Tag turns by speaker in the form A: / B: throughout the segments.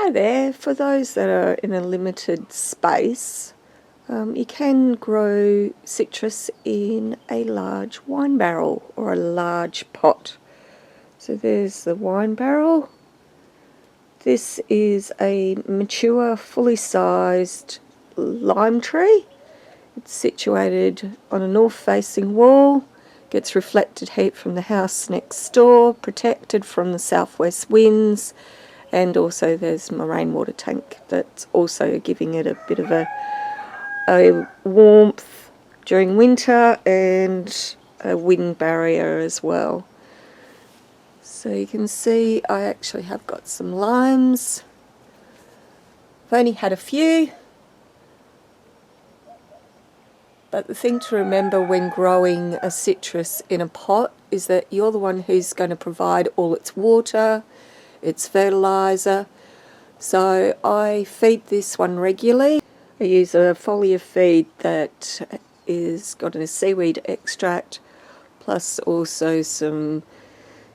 A: Hi there. For those that are in a limited space, you can grow citrus in a large wine barrel or a large pot. So there's the wine barrel. This is a mature, fully sized lime tree. It's situated on a north-facing wall, gets reflected heat from the house next door, protected from the southwest winds, and also there's my rainwater tank that's also giving it a bit of a warmth during winter and a wind barrier as well. So you can see I actually have got some limes. I've only had a few, but the thing to remember when growing a citrus in a pot is that you're the one who's going to provide all its water, its fertiliser. So I feed this one regularly. I use a foliar feed that is got a seaweed extract plus also some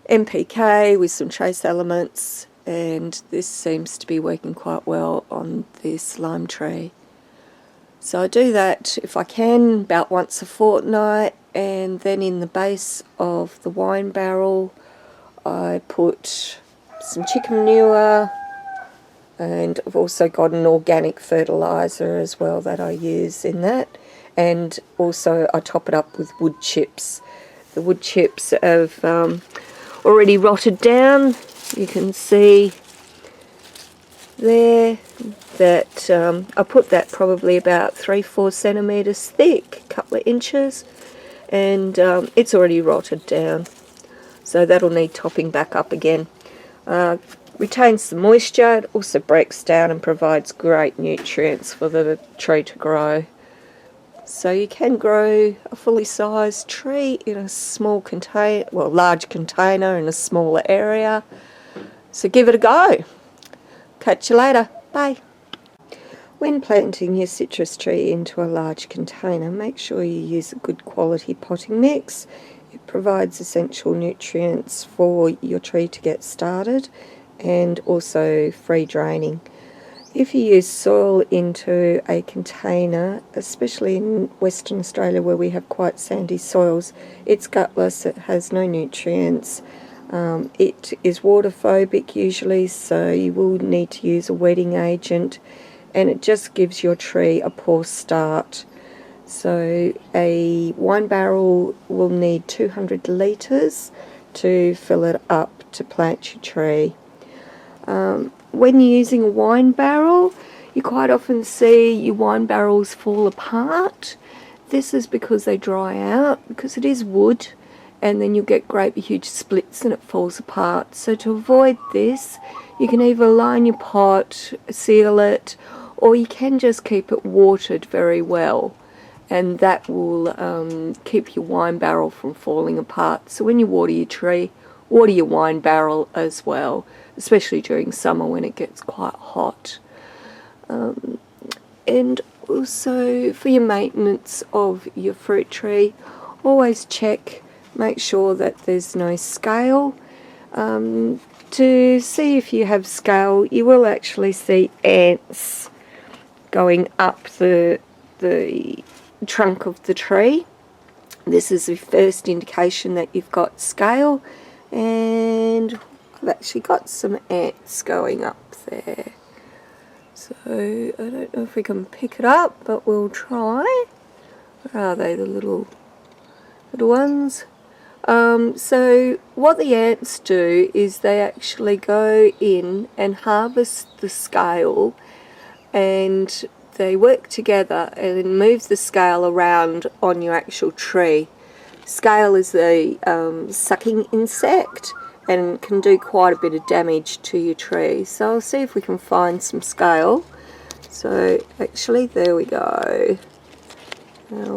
A: NPK with some trace elements, and this seems to be working quite well on this lime tree. So I do that if I can about once a fortnight, and then in the base of the wine barrel I put some chicken manure, and I've also got an organic fertiliser as well that I use in that, and also I top it up with wood chips. The wood chips have already rotted down. You can see there that I put that probably about 3-4 centimetres thick, a couple of inches, and it's already rotted down, so that'll need topping back up again. Retains the moisture, it also breaks down and provides great nutrients for the tree to grow. So you can grow a fully sized tree in a small container, well, large container in a smaller area. So give it a go. Catch you later. Bye. When planting your citrus tree into a large container, make sure you use a good quality potting mix. It provides essential nutrients for your tree to get started and also free draining. If you use soil into a container, especially in Western Australia where we have quite sandy soils, it's gutless, it has no nutrients. It is water phobic usually, so you will need to use a wetting agent, and it just gives your tree a poor start. So a wine barrel will need 200 litres to fill it up to plant your tree. When you're using a wine barrel, you quite often see your wine barrels fall apart. This is because they dry out, because it is wood, and then you'll get great big huge splits and it falls apart. So to avoid this, you can either line your pot, seal it, or you can just keep it watered very well, and that will keep your wine barrel from falling apart. So when you water your tree, water your wine barrel as well, especially during summer when it gets quite hot. And also for your maintenance of your fruit tree, always check, make sure that there's no scale. To see if you have scale, you will actually see ants going up the trunk of the tree. This is the first indication that you've got scale, and I've actually got some ants going up there. So I don't know if we can pick it up, but we'll try. Where are they, the little ones? So what the ants do is they actually go in and harvest the scale, and they work together and move the scale around on your actual tree. Scale is a sucking insect and can do quite a bit of damage to your tree. So I'll see if we can find some scale. So actually, there we go. There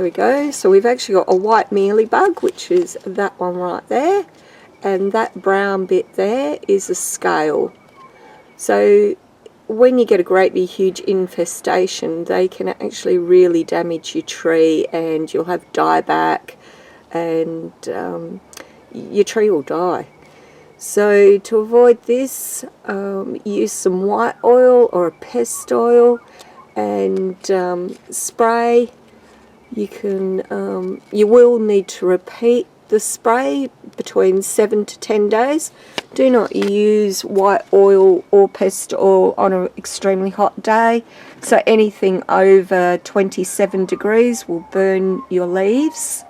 A: we go. So we've actually got a white mealybug, which is that one right there, and that brown bit there is a scale. So when you get a great big huge infestation, they can actually really damage your tree, and you'll have dieback, and your tree will die. So to avoid this, use some white oil or a pest oil and spray. You will need to repeat the spray between 7 to 10 days. Do not use white oil or pest oil on an extremely hot day. So anything over 27 degrees will burn your leaves.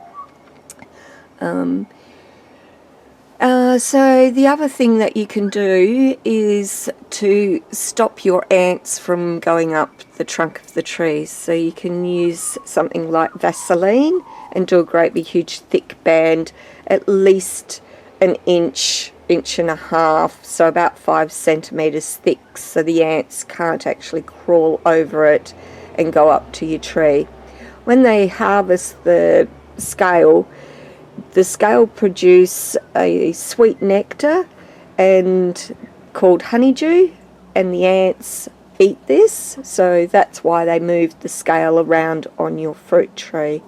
A: So the other thing that you can do is to stop your ants from going up the trunk of the tree. So you can use something like Vaseline and do a great big huge thick band, at least an inch, inch and a half, so about 5 centimetres thick, so the ants can't actually crawl over it and go up to your tree. When they harvest the scale produce a sweet nectar and called honeydew, and the ants eat this, so that's why they moved the scale around on your fruit tree.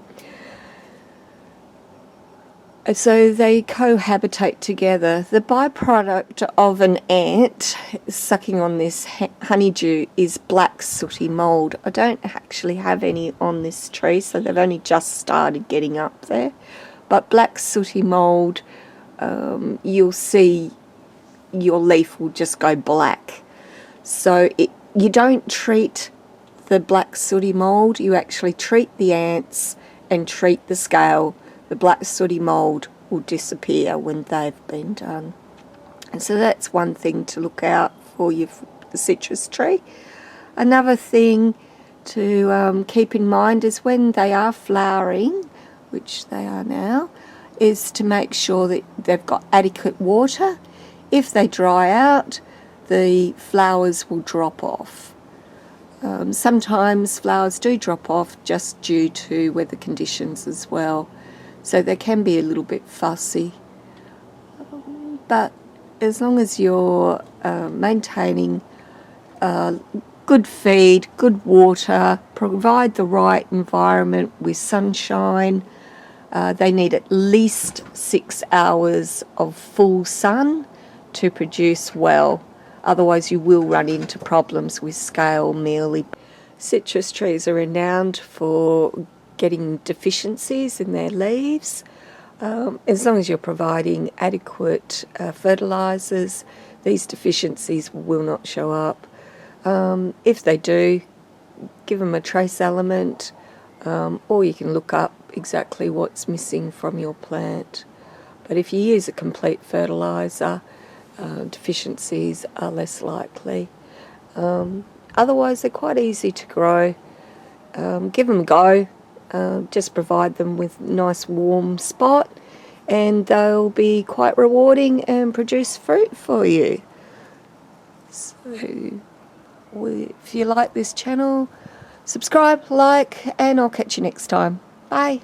A: So they cohabitate together. The byproduct of an ant sucking on this honeydew is black sooty mould. I don't actually have any on this tree, so they've only just started getting up there. But black sooty mould, you'll see your leaf will just go black. So you don't treat the black sooty mould, you actually treat the ants and treat the scale. The black sooty mould will disappear when they've been done. And so that's one thing to look out for the citrus tree. Another thing to keep in mind is when they are flowering, which they are now, is to make sure that they've got adequate water. If they dry out, the flowers will drop off. Sometimes flowers do drop off just due to weather conditions as well, so they can be a little bit fussy. But as long as you're maintaining good feed, good water, provide the right environment with sunshine. They need at least 6 hours of full sun to produce well. Otherwise you will run into problems with scale mealy. Citrus trees are renowned for getting deficiencies in their leaves. As long as you're providing adequate fertilisers, these deficiencies will not show up. If they do, give them a trace element, or you can look up exactly what's missing from your plant. But if you use a complete fertiliser, deficiencies are less likely. Otherwise they're quite easy to grow. Give them a go, just provide them with a nice warm spot and they'll be quite rewarding and produce fruit for you. So if you like this channel, subscribe, like, and I'll catch you next time. Bye.